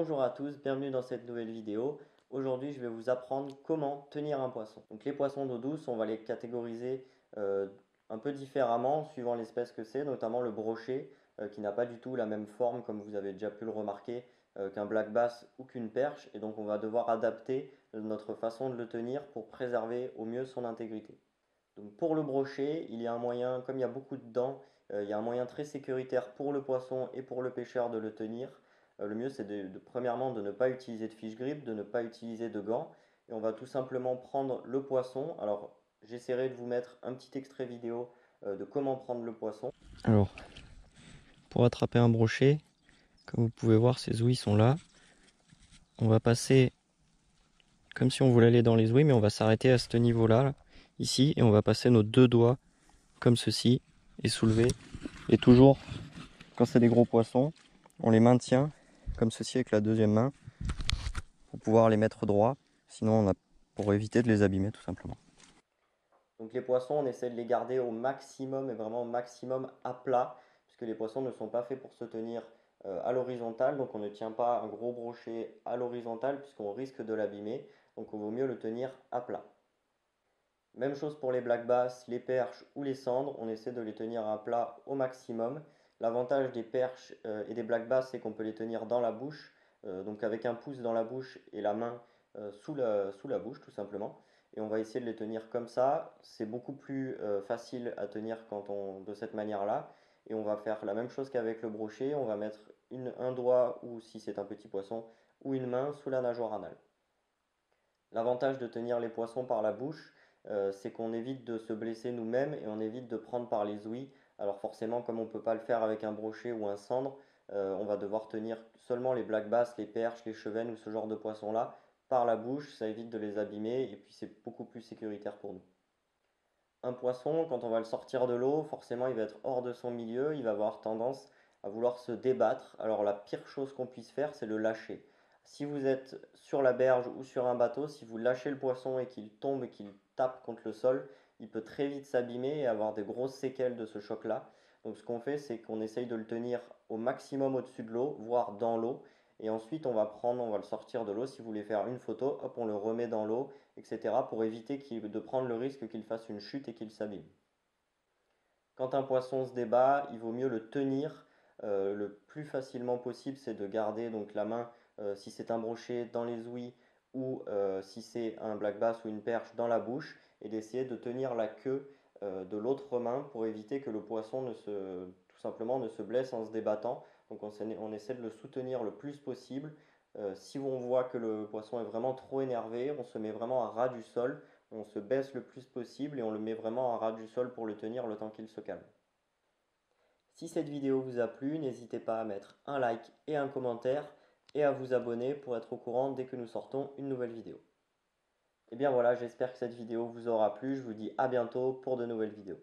Bonjour à tous, bienvenue dans cette nouvelle vidéo. Aujourd'hui, je vais vous apprendre comment tenir un poisson. Donc les poissons d'eau douce, on va les catégoriser un peu différemment suivant l'espèce que c'est, notamment le brochet qui n'a pas du tout la même forme comme vous avez déjà pu le remarquer qu'un black bass ou qu'une perche, et donc on va devoir adapter notre façon de le tenir pour préserver au mieux son intégrité. Donc pour le brochet, il y a un moyen, comme il y a beaucoup de dents, il y a un moyen très sécuritaire pour le poisson et pour le pêcheur de le tenir. Le mieux c'est premièrement de ne pas utiliser de fiche grip, de ne pas utiliser de gants. Et on va tout simplement prendre le poisson. Alors j'essaierai de vous mettre un petit extrait vidéo de comment prendre le poisson. Alors pour attraper un brochet, comme vous pouvez voir, ces ouïes sont là. On va passer comme si on voulait aller dans les ouïes, mais on va s'arrêter à ce niveau-là, ici, et on va passer nos deux doigts comme ceci et soulever. Et toujours, quand c'est des gros poissons, on les maintient comme ceci avec la deuxième main pour pouvoir les mettre droit. Sinon, pour éviter de les abîmer tout simplement. Donc les poissons, on essaie de les garder au maximum et vraiment au maximum à plat, puisque les poissons ne sont pas faits pour se tenir à l'horizontale. Donc on ne tient pas un gros brochet à l'horizontale puisqu'on risque de l'abîmer. Donc il vaut mieux le tenir à plat. Même chose pour les black bass, les perches ou les cendres, on essaie de les tenir à plat au maximum. L'avantage des perches et des black bass, c'est qu'on peut les tenir dans la bouche, donc avec un pouce dans la bouche et la main sous la bouche tout simplement. Et on va essayer de les tenir comme ça. C'est beaucoup plus facile à tenir de cette manière-là. Et on va faire la même chose qu'avec le brochet. On va mettre un doigt, ou si c'est un petit poisson, ou une main sous la nageoire anale. L'avantage de tenir les poissons par la bouche, c'est qu'on évite de se blesser nous-mêmes et on évite de prendre par les ouïes. Alors forcément, comme on ne peut pas le faire avec un brochet ou un cendre, on va devoir tenir seulement les black bass, les perches, les chevennes ou ce genre de poissons-là par la bouche. Ça évite de les abîmer et puis c'est beaucoup plus sécuritaire pour nous. Un poisson, quand on va le sortir de l'eau, forcément il va être hors de son milieu, il va avoir tendance à vouloir se débattre. Alors la pire chose qu'on puisse faire, c'est le lâcher. Si vous êtes sur la berge ou sur un bateau, si vous lâchez le poisson et qu'il tombe et qu'il tape contre le sol, il peut très vite s'abîmer et avoir des grosses séquelles de ce choc-là. Donc ce qu'on fait, c'est qu'on essaye de le tenir au maximum au-dessus de l'eau, voire dans l'eau. Et ensuite, on va le sortir de l'eau. Si vous voulez faire une photo, hop, on le remet dans l'eau, etc. pour éviter de prendre le risque qu'il fasse une chute et qu'il s'abîme. Quand un poisson se débat, il vaut mieux le tenir le plus facilement possible, c'est de garder donc la main, si c'est un brochet, dans les ouïes ou si c'est un black bass ou une perche dans la bouche, et d'essayer de tenir la queue de l'autre main pour éviter que le poisson tout simplement ne se blesse en se débattant. Donc on essaie de le soutenir le plus possible. Si on voit que le poisson est vraiment trop énervé, on se met vraiment à ras du sol, on se baisse le plus possible et on le met vraiment à ras du sol pour le tenir le temps qu'il se calme. Si cette vidéo vous a plu, n'hésitez pas à mettre un like et un commentaire et à vous abonner pour être au courant dès que nous sortons une nouvelle vidéo. Et bien voilà, j'espère que cette vidéo vous aura plu, je vous dis à bientôt pour de nouvelles vidéos.